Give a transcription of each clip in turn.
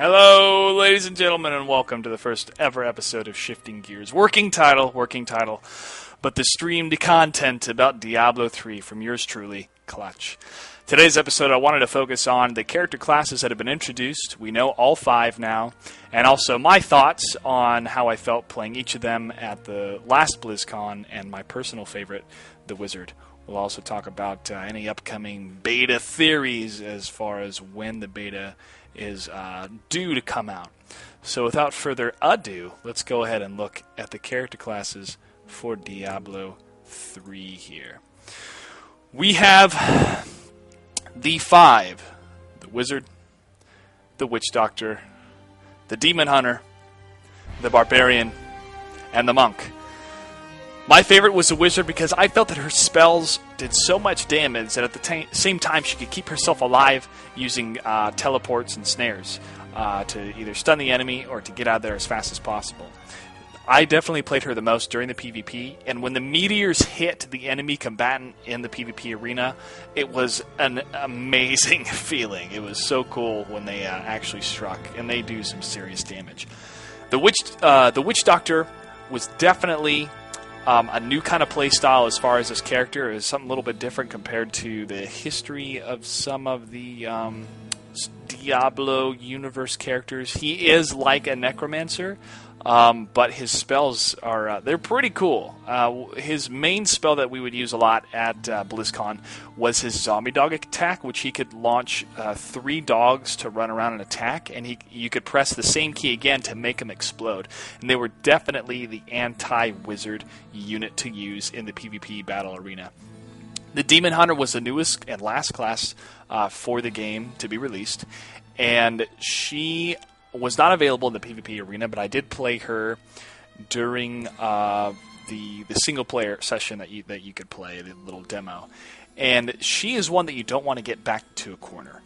Hello, ladies and gentlemen, and welcome to the first ever episode of Shifting Gears. Working title, but the streamed content about Diablo 3 from yours truly, Clutch. Today's episode, I wanted to focus on the character classes that have been introduced. We know all 5 now, and also my thoughts on how I felt playing each of them at the last Blizzcon, and my personal favorite, the Wizard. We'll also talk about any upcoming beta theories as far as when the beta is due to come out. So without further ado, let's go ahead and look at the character classes for Diablo 3 here. We have the 5, the Wizard, the Witch Doctor, the Demon Hunter, the Barbarian, and the Monk. My favorite was the Wizard because I felt that her spells did so much damage that at the same time she could keep herself alive using teleports and snares to either stun the enemy or to get out of there as fast as possible. I definitely played her the most during the PvP, and when the meteors hit the enemy combatant in the PvP arena, it was an amazing feeling. It was so cool when they actually struck, and they do some serious damage. The Witch Doctor was definitely a new kind of play style as far as this character. Is something a little bit different compared to the history of some of the Diablo universe characters. He is like a necromancer, but his spells are they're pretty cool. His main spell that we would use a lot at BlizzCon was his zombie dog attack, which he could launch 3 dogs to run around and attack, and you could press the same key again to make them explode. And they were definitely the anti-wizard unit to use in the PvP battle arena. The Demon Hunter was the newest and last class for the game to be released, and she was not available in the PvP arena, but I did play her during the single player session that you could play, the little demo. And she is one that you don't want to get back to a corner.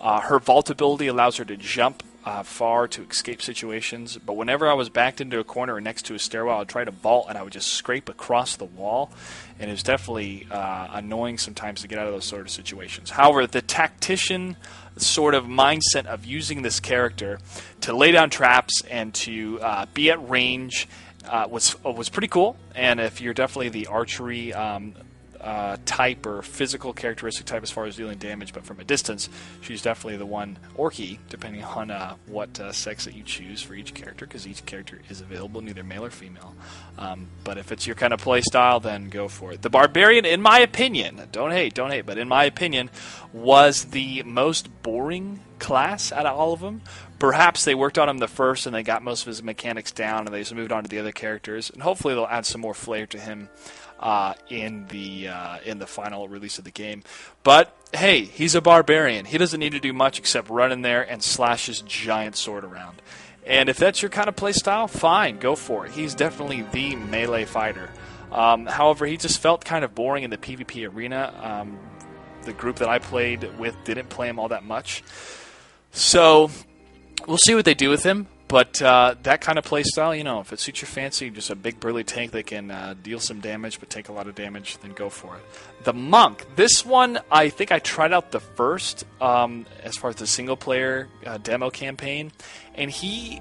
Her vault ability allows her to jump far to escape situations, but whenever I was backed into a corner or next to a stairwell, I would try to vault and I would just scrape across the wall, and it was definitely annoying sometimes to get out of those sort of situations. However, the tactician sort of mindset of using this character to lay down traps and to be at range was pretty cool. And if you're definitely the archery type or physical characteristic type as far as dealing damage, but from a distance, she's definitely the one, or he, depending on what sex that you choose for each character, because each character is available, neither male or female. But if it's your kind of play style, then go for it. The Barbarian, in my opinion, don't hate, but in my opinion, was the most boring class out of all of them. Perhaps they worked on him the first and they got most of his mechanics down and they just moved on to the other characters, and hopefully they'll add some more flair to him in the final release of the game. But hey, he's a barbarian. He doesn't need to do much except run in there and slash his giant sword around. And if that's your kind of play style, fine, go for it. He's definitely the melee fighter. However, he just felt kind of boring in the PvP arena. The group that I played with didn't play him all that much. So we'll see what they do with him. But that kind of play style, if it suits your fancy, just a big burly tank that can deal some damage but take a lot of damage, then go for it. The Monk, this one, I think I tried out the first as far as the single player demo campaign, and he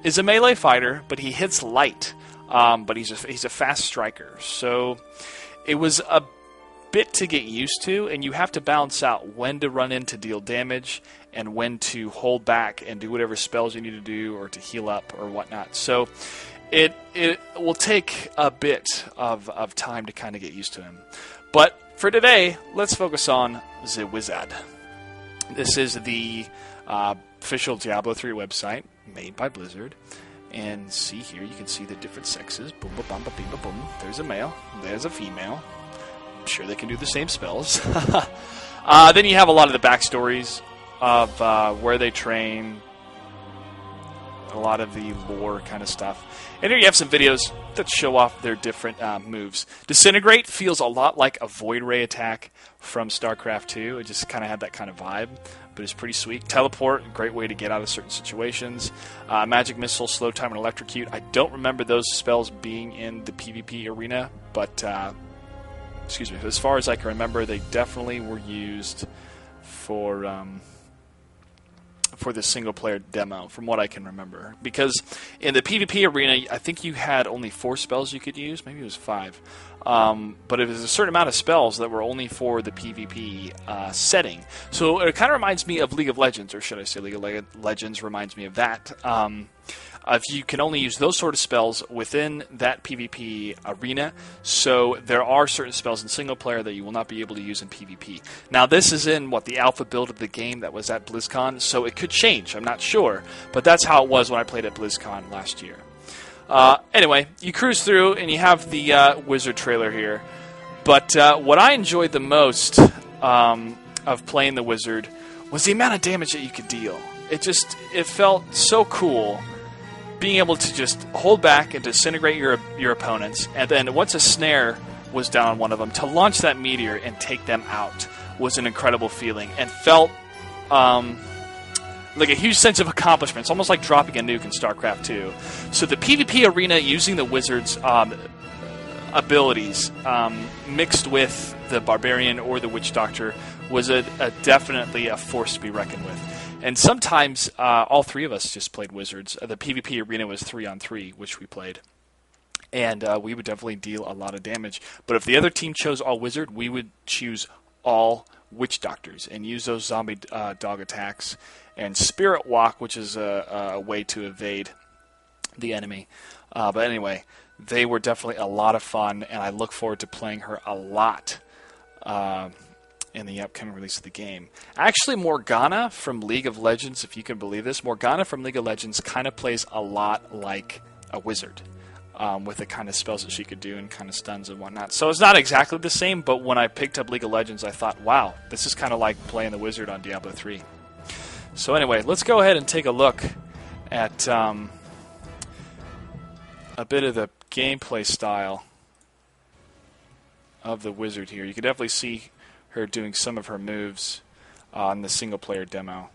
is a melee fighter, but he hits light, but he's a fast striker. So it was a bit to get used to, and you have to balance out when to run in to deal damage and when to hold back and do whatever spells you need to do or to heal up or whatnot. So it will take a bit of time to kind of get used to him. But for today, let's focus on the Wizard. This is the official Diablo 3 website made by Blizzard. And see here, you can see the different sexes. Boom, ba, bum, ba, bing, ba, boom. There's a male. There's a female. I'm sure they can do the same spells. Then you have a lot of the backstories of where they train, a lot of the lore kind of stuff. And here you have some videos that show off their different moves. Disintegrate feels a lot like a Void Ray attack from StarCraft 2. It just kind of had that kind of vibe, but it's pretty sweet. Teleport, a great way to get out of certain situations. Magic Missile, Slow Time, and Electrocute. I don't remember those spells being in the PvP arena, but as far as I can remember, they definitely were used for for the single-player demo, from what I can remember. Because in the PvP arena, I think you had only 4 spells you could use. Maybe it was 5. But it was a certain amount of spells that were only for the PvP setting. So it kind of reminds me of League of Legends, or should I say League of Legends reminds me of that. If you can only use those sort of spells within that PvP arena, so there are certain spells in single player that you will not be able to use in PvP. Now, this is in the alpha build of the game that was at BlizzCon, so it could change. I'm not sure, but that's how it was when I played at BlizzCon last year. Anyway, you cruise through and you have the Wizard trailer here. But what I enjoyed the most of playing the Wizard was the amount of damage that you could deal. It felt so cool being able to just hold back and disintegrate your opponents, and then once a snare was down on one of them, to launch that meteor and take them out was an incredible feeling, and felt like a huge sense of accomplishment. It's almost like dropping a nuke in StarCraft 2. So the PvP arena using the Wizard's abilities mixed with the Barbarian or the Witch Doctor was definitely a force to be reckoned with. And sometimes all 3 of us just played Wizards. The PvP arena was 3-on-3, which we played. And we would definitely deal a lot of damage. But if the other team chose all Wizard, we would choose all Witch Doctors and use those zombie dog attacks. And Spirit Walk, which is a way to evade the enemy. But anyway, they were definitely a lot of fun, and I look forward to playing her a lot in the upcoming release of the game. Actually, Morgana from League of Legends, if you can believe this, Morgana from League of Legends kind of plays a lot like a wizard, with the kind of spells that she could do and kind of stuns and whatnot. So it's not exactly the same, but when I picked up League of Legends, I thought, wow, this is kind of like playing the wizard on Diablo 3. So anyway, let's go ahead and take a look at a bit of the gameplay style of the wizard here. You can definitely see her doing some of her moves on the single-player demo.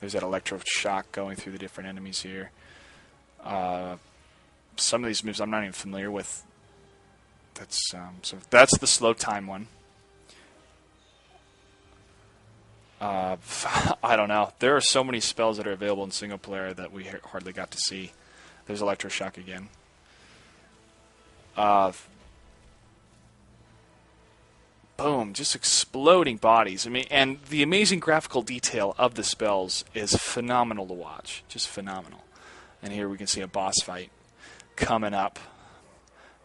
There's that electro shock going through the different enemies here. Some of these moves I'm not even familiar with. So that's the slow time one. I don't know. There are so many spells that are available in single player that we hardly got to see. There's electroshock again. Boom, just exploding bodies. I mean, and the amazing graphical detail of the spells is phenomenal to watch. Just phenomenal. And here we can see a boss fight coming up.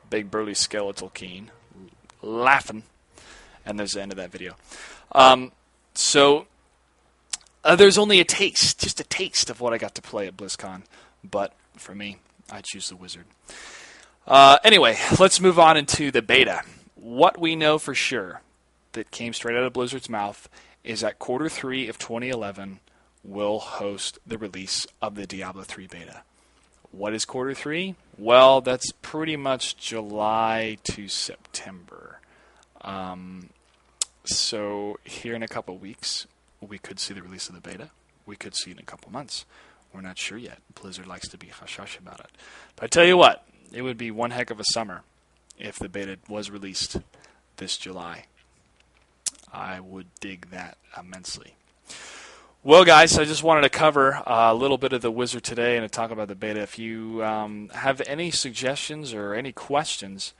Big burly skeletal Keen laughing. And there's the end of that video. So there's only a taste, just a taste of what I got to play at BlizzCon. But for me, I choose the wizard. Anyway, let's move on into the beta. What we know for sure that came straight out of Blizzard's mouth is that Q3 of 2011 will host the release of the Diablo 3 beta. What is Q3? Well, that's pretty much July to September. So here in a couple weeks, we could see the release of the beta. We could see it in a couple months. We're not sure yet. Blizzard likes to be hush-hush about it. But I tell you what, it would be one heck of a summer if the beta was released this July. I would dig that immensely. Well, guys, I just wanted to cover a little bit of the Wizard today and to talk about the beta. If you have any suggestions or any questions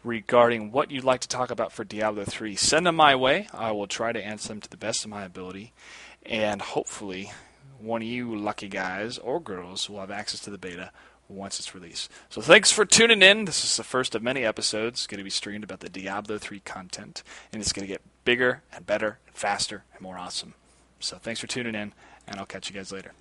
regarding what you'd like to talk about for Diablo 3, send them my way. I will try to answer them to the best of my ability. And hopefully, one of you lucky guys or girls will have access to the beta once it's released. So thanks for tuning in. This is the first of many episodes going to be streamed about the Diablo 3 content, and it's going to get bigger and better and faster and more awesome. So thanks for tuning in, and I'll catch you guys later.